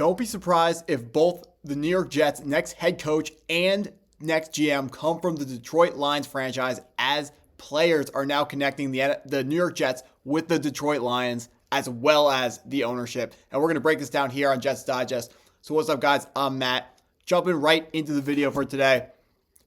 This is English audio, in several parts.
Don't be surprised if both the New York Jets' next head coach and next GM come from the Detroit Lions franchise, as players are now connecting the New York Jets with the Detroit Lions as well as the ownership. And we're going to break this down here on Jets Digest. So what's up, guys? I'm Matt. Jumping right into the video for today.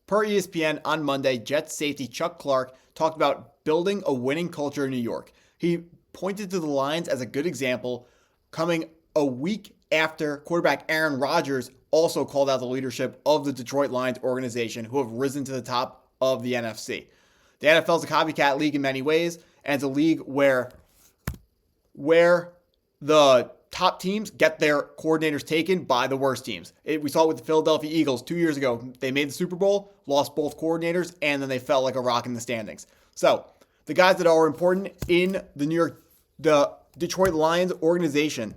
Per ESPN on Monday, Jets safety Chuck Clark talked about building a winning culture in New York. He pointed to the Lions as a good example, coming a week after quarterback Aaron Rodgers also called out the leadership of the Detroit Lions organization, who have risen to the top of the NFC. The NFL is a copycat league in many ways, and it's a league where the top teams get their coordinators taken by the worst teams. We saw it with the Philadelphia Eagles 2 years ago. They made the Super Bowl, lost both coordinators, and then they fell like a rock in the standings. So the guys that are important in the Detroit Lions organization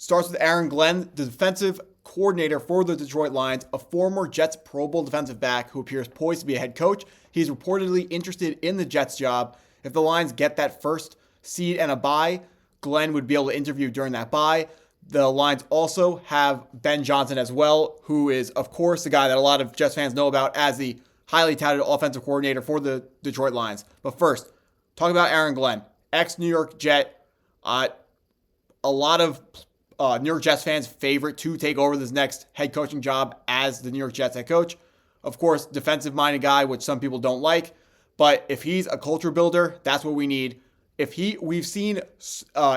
starts with Aaron Glenn, the defensive coordinator for the Detroit Lions, a former Jets Pro Bowl defensive back who appears poised to be a head coach. He's reportedly interested in the Jets job. If the Lions get that first seed and a bye, Glenn would be able to interview during that bye. The Lions also have Ben Johnson as well, who is, of course, the guy that a lot of Jets fans know about as the highly touted offensive coordinator for the Detroit Lions. But first, talk about Aaron Glenn, ex-New York Jet. A lot of New York Jets fans' favorite to take over this next head coaching job as the New York Jets head coach. Of course, defensive-minded guy, which some people don't like. But if he's a culture builder, that's what we need. We've seen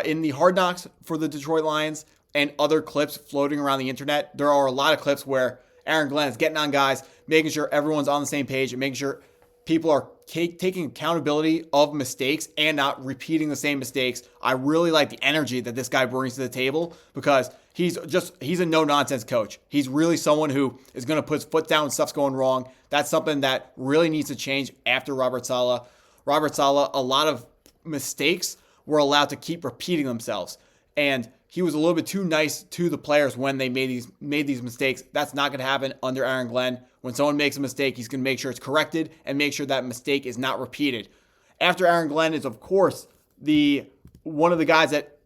in the Hard Knocks for the Detroit Lions and other clips floating around the internet, there are a lot of clips where Aaron Glenn is getting on guys, making sure everyone's on the same page and making sure people are taking accountability of mistakes and not repeating the same mistakes. I really like the energy that this guy brings to the table because he's a no-nonsense coach. He's really someone who is going to put his foot down when stuff's going wrong. That's something that really needs to change after Robert Saleh. Robert Saleh, a lot of mistakes were allowed to keep repeating themselves. And he was a little bit too nice to the players when they made these mistakes. That's not going to happen under Aaron Glenn. When someone makes a mistake, he's going to make sure it's corrected and make sure that mistake is not repeated. After Aaron Glenn is, of course, one of the guys that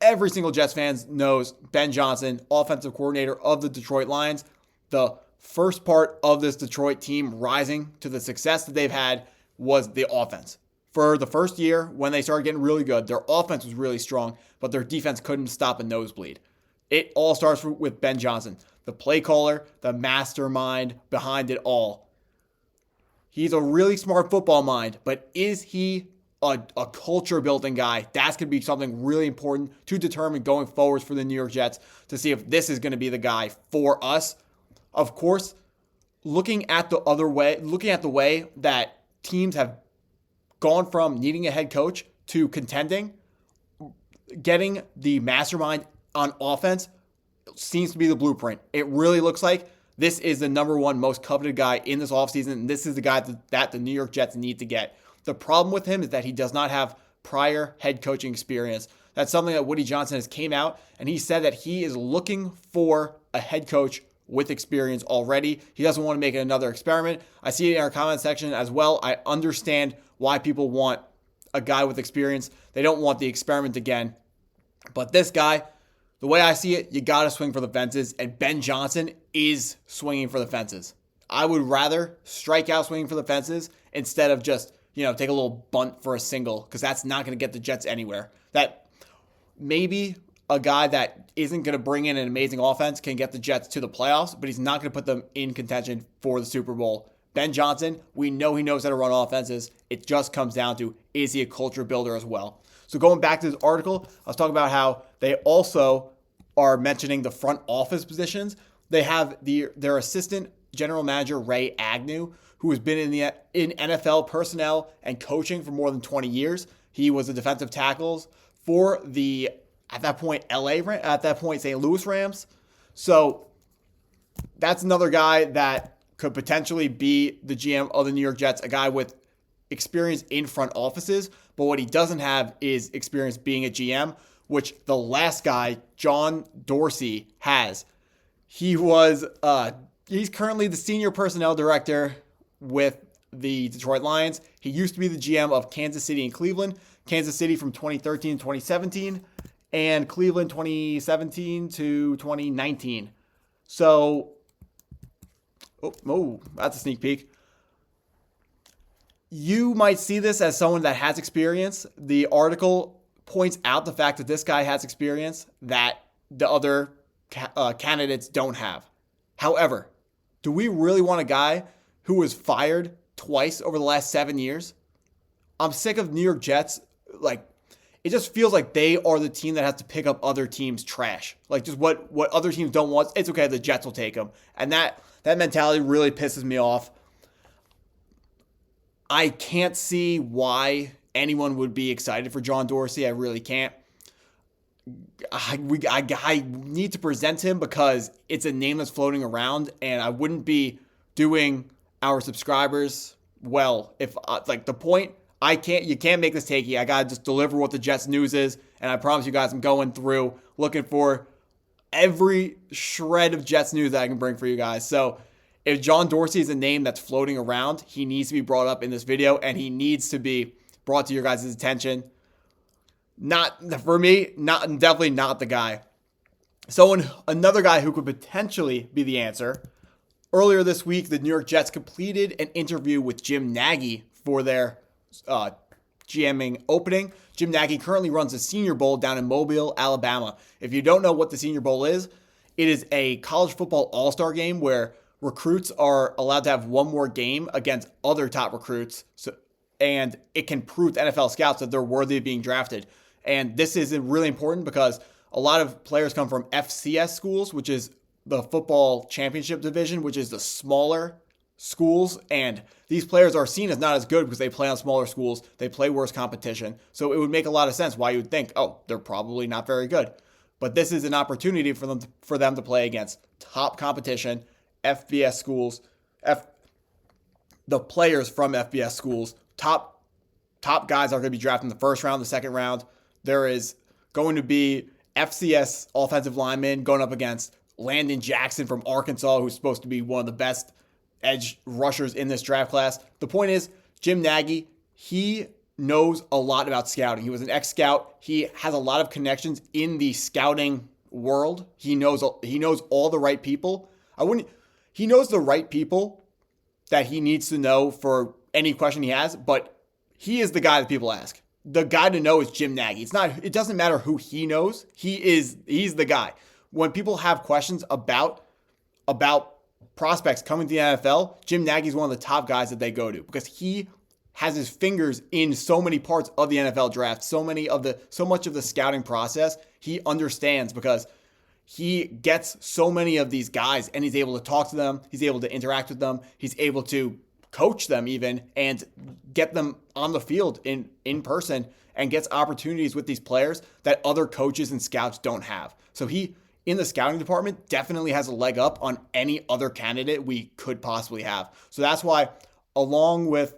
every single Jets fan knows, Ben Johnson, offensive coordinator of the Detroit Lions. The first part of this Detroit team rising to the success that they've had was the offense. For the first year, when they started getting really good, their offense was really strong, but their defense couldn't stop a nosebleed. It all starts with Ben Johnson, the play caller, the mastermind behind it all. He's a really smart football mind, but is he a culture-building guy? That's going to be something really important to determine going forward for the New York Jets to see if this is going to be the guy for us. Of course, looking at the way that teams have gone from needing a head coach to contending, getting the mastermind on offense seems to be the blueprint. It really looks like this is the number one most coveted guy in this offseason, and this is the guy that the New York Jets need to get. The problem with him is that he does not have prior head coaching experience. That's something that Woody Johnson has came out, and he said that he is looking for a head coach with experience already. He doesn't want to make it another experiment. I see it in our comment section as well. I understand why people want a guy with experience. They don't want the experiment again. But this guy, the way I see it, you got to swing for the fences, and Ben Johnson is swinging for the fences. I would rather strike out swinging for the fences instead of just, take a little bunt for a single, because that's not going to get the Jets anywhere. That maybe a guy that isn't going to bring in an amazing offense can get the Jets to the playoffs, but he's not going to put them in contention for the Super Bowl. Ben Johnson, we know he knows how to run offenses. It just comes down to, is he a culture builder as well? So going back to this article, I was talking about how they also are mentioning the front office positions. They have their assistant general manager, Ray Agnew, who has been in NFL personnel and coaching for more than 20 years. He was a defensive tackle for at that point, St. Louis Rams. So that's another guy that could potentially be the GM of the New York Jets, a guy with experience in front offices, but what he doesn't have is experience being a GM, which the last guy, John Dorsey, has. He's currently the senior personnel director with the Detroit Lions. He used to be the GM of Kansas City and Cleveland. Kansas City from 2013 to 2017, and Cleveland 2017 to 2019. So, that's a sneak peek. You might see this as someone that has experience. The article points out the fact that this guy has experience that the other candidates don't have. However, do we really want a guy who was fired twice over the last 7 years? I'm sick of New York Jets. Like, it just feels like they are the team that has to pick up other teams' trash. Like, just what other teams don't want, it's okay, the Jets will take them. And that mentality really pisses me off. I can't see why anyone would be excited for John Dorsey. I really can't. I need to present him because it's a name that's floating around, and I wouldn't be doing our subscribers well if the point. You can't make this takey. I gotta just deliver what the Jets news is, and I promise you guys I'm going through looking for every shred of Jets news that I can bring for you guys. So if John Dorsey is a name that's floating around, he needs to be brought up in this video, and he needs to be brought to your guys' attention. Definitely not the guy. So another guy who could potentially be the answer. Earlier this week, the New York Jets completed an interview with Jim Nagy for their GMing opening. Jim Nagy currently runs the Senior Bowl down in Mobile, Alabama. If you don't know what the Senior Bowl is, it is a college football all-star game where recruits are allowed to have one more game against other top recruits, and it can prove to NFL scouts that they're worthy of being drafted. And this is really important because a lot of players come from FCS schools, which is the football championship division, which is the smaller schools. And these players are seen as not as good because they play on smaller schools. They play worse competition. So it would make a lot of sense why you would think, oh, they're probably not very good. But this is an opportunity for them to play against top competition, FBS schools, the players from FBS schools, top guys are going to be drafted in the first round, the second round. There is going to be FCS offensive linemen going up against Landon Jackson from Arkansas, who's supposed to be one of the best edge rushers in this draft class. The point is, Jim Nagy, he knows a lot about scouting. He was an ex-scout. He has a lot of connections in the scouting world. He knows all the right people. He knows the right people that he needs to know for any question he has, but he is the guy that people ask. The guy to know is Jim Nagy. It doesn't matter who he knows. He's the guy. When people have questions about prospects coming to the NFL, Jim Nagy is one of the top guys that they go to because he has his fingers in so many parts of the NFL draft, so much of the scouting process. He understands because he gets so many of these guys and he's able to talk to them. He's able to interact with them. He's able to coach them even and get them on the field in person and gets opportunities with these players that other coaches and scouts don't have. So he, in the scouting department, definitely has a leg up on any other candidate we could possibly have. So that's why, along with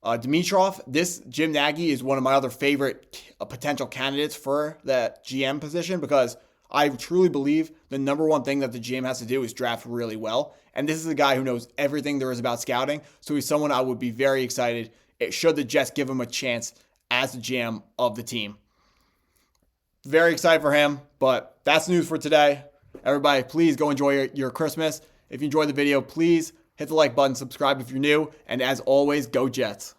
Dimitrov, this Jim Nagy is one of my other favorite potential candidates for that GM position because I truly believe the number one thing that the GM has to do is draft really well. And this is a guy who knows everything there is about scouting. So he's someone I would be very excited should the Jets give him a chance as the GM of the team. Very excited for him, but that's news for today. Everybody, please go enjoy your Christmas. If you enjoyed the video, please hit the like button, subscribe if you're new, and as always, go Jets.